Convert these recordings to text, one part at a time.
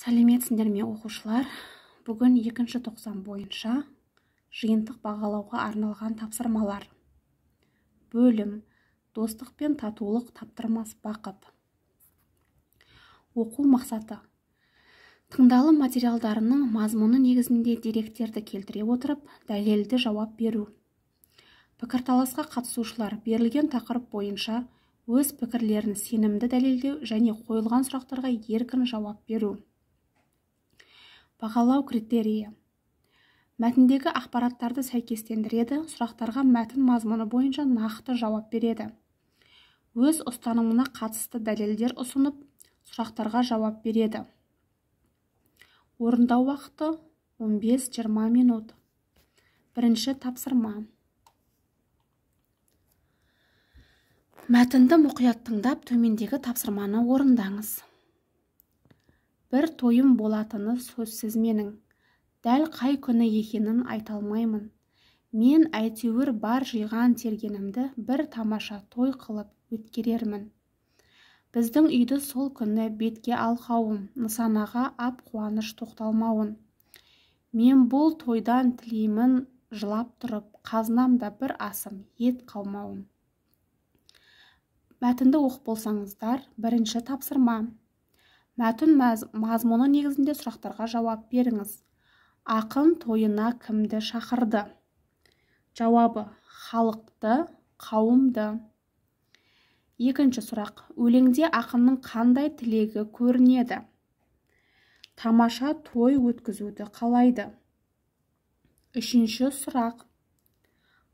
Сәлеметсіңдер ме оқушылар? Бүгін 2-ші тоқсан бойынша жиынтық бағалауға арналған тапсырмалар. Бөлім: достық пен татулық таптырмас бақыт. Оқу мақсаты: тыңдалым материалдарының мазмұны негізінде деректерді келтіре отырып, дәлелді жауап беру. Пікірталасқа қатысушылар берілген тақырып бойынша өз пікірлерін сенімді дәлелдеу және қойылған сұрақтарға еркін жауап беру. Бағалау критерийі: мәтіндегі ақпараттарды сәйкестендіреді, сұрақтарға мәтін мазмұны бойынша нақты жауап береді. Өз ұстанымына қатысты дәлелдер ұсынып, сұрақтарға жауап береді. Орындау уақыты 15-20 минут. Бірінші тапсырма. Мәтінді мұқият тыңдап, төмендегі тапсырманы орындаңыз. Бір тойым болатыны сөзсіз менің. Дәл қай күні екенін айта алмаймын. Мен әйтеуір бар жиған тергенімді бір тамаша той қылып өткерермін. Біздің үйді сол күні бетке алқауым, нысанаға ап қуаныш тоқталмауын. Мен бұл тойдан тілеймін жылап тұрып, қазынамда бір асым ет қалмауын. Мәтінді оқып болсаңыздар, бірінші тапсырма. Мәтін мазмұны негізінде сұрақтарға жауап беріңіз. Ақын тойына кімді шақырды? Жауабы: халықты, қауымды. Екінші сұрақ: өлеңде ақынның қандай тілегі көрінеді? Тамаша той өткізуді қалайды. Үшінші сұрақ: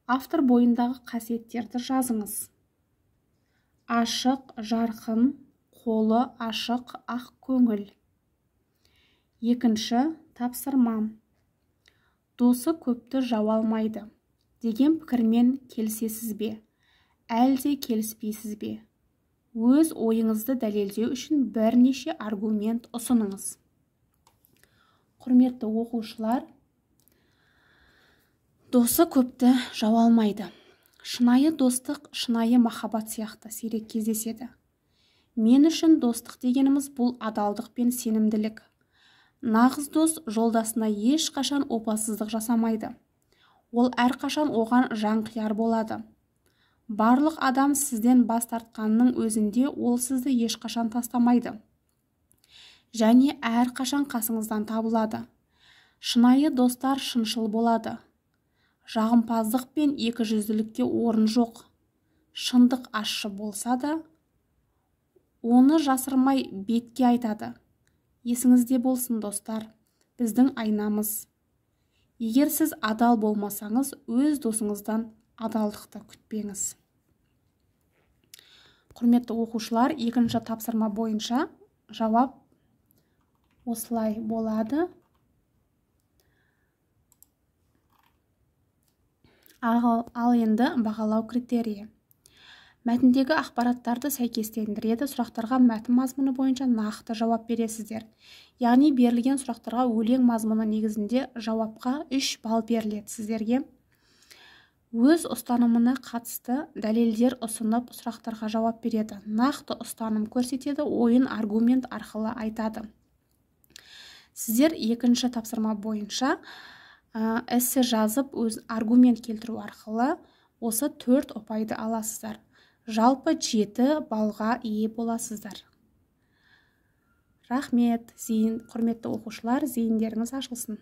автор бойындағы қасиеттерді жазыңыз. Ашық, жарқын, қолы ашық, ақ көңіл. Екінші тапсырма. Досы көпті жау алмайды деген пікірмен келісесіз бе? Әлде келіспейсіз бе? Өз ойыңызды дәлелдеу үшін бірнеше аргумент ұсыныңыз. Құрметті оқушылар, досы көпті жау алмайды. Шынайы достық, шынайы махаббат сияқты сирек кездеседі. Мен үшін достық дегеніміз бұл адалдық пен сенімділік. Нағыз дос жолдасына ешқашан опасыздық жасамайды. Ол әрқашан оған жанқияр болады. Барлық адам сізден бас тартқанның өзінде ол сізді ешқашан тастамайды. Және әрқашан қасыңыздан табылады. Шынайы достар шыншыл болады. Жағымпаздық пен екіжүзділікке орын жоқ. Шындық ащы болса да, оны жасырмай бетке айтады. Есіңізде болсын достар, біздің айнамыз. Егер сіз адал болмасаңыз, өз досыңыздан адалдықты күтпеңіз. Құрметті оқушылар, екінші тапсырма бойынша жауап осылай болады. Ал енді бағалау критерийі. Мәтіндегі ақпараттарды сәйкестендіреді, сұрақтарға мәтін мазмұны бойынша нақты жауап бересіздер. Яғни берілген сұрақтарға өлең мазмұны негізінде жауапқа 3 балл беріледі сіздерге. Өз ұстанымына қатысты дәлелдер ұсынып, сұрақтарға жауап береді. Нақты ұстаным көрсетеді, ойын аргумент арқылы айтады. Сіздер екінші тапсырма бойынша эссе жазып, өз аргумент келтіру арқылы осы 4 ұпайды аласыздар. Жалпы 7 балға ие боласыздар. Рахмет, құрметті оқушылар, зейіндеріңіз ашылсын.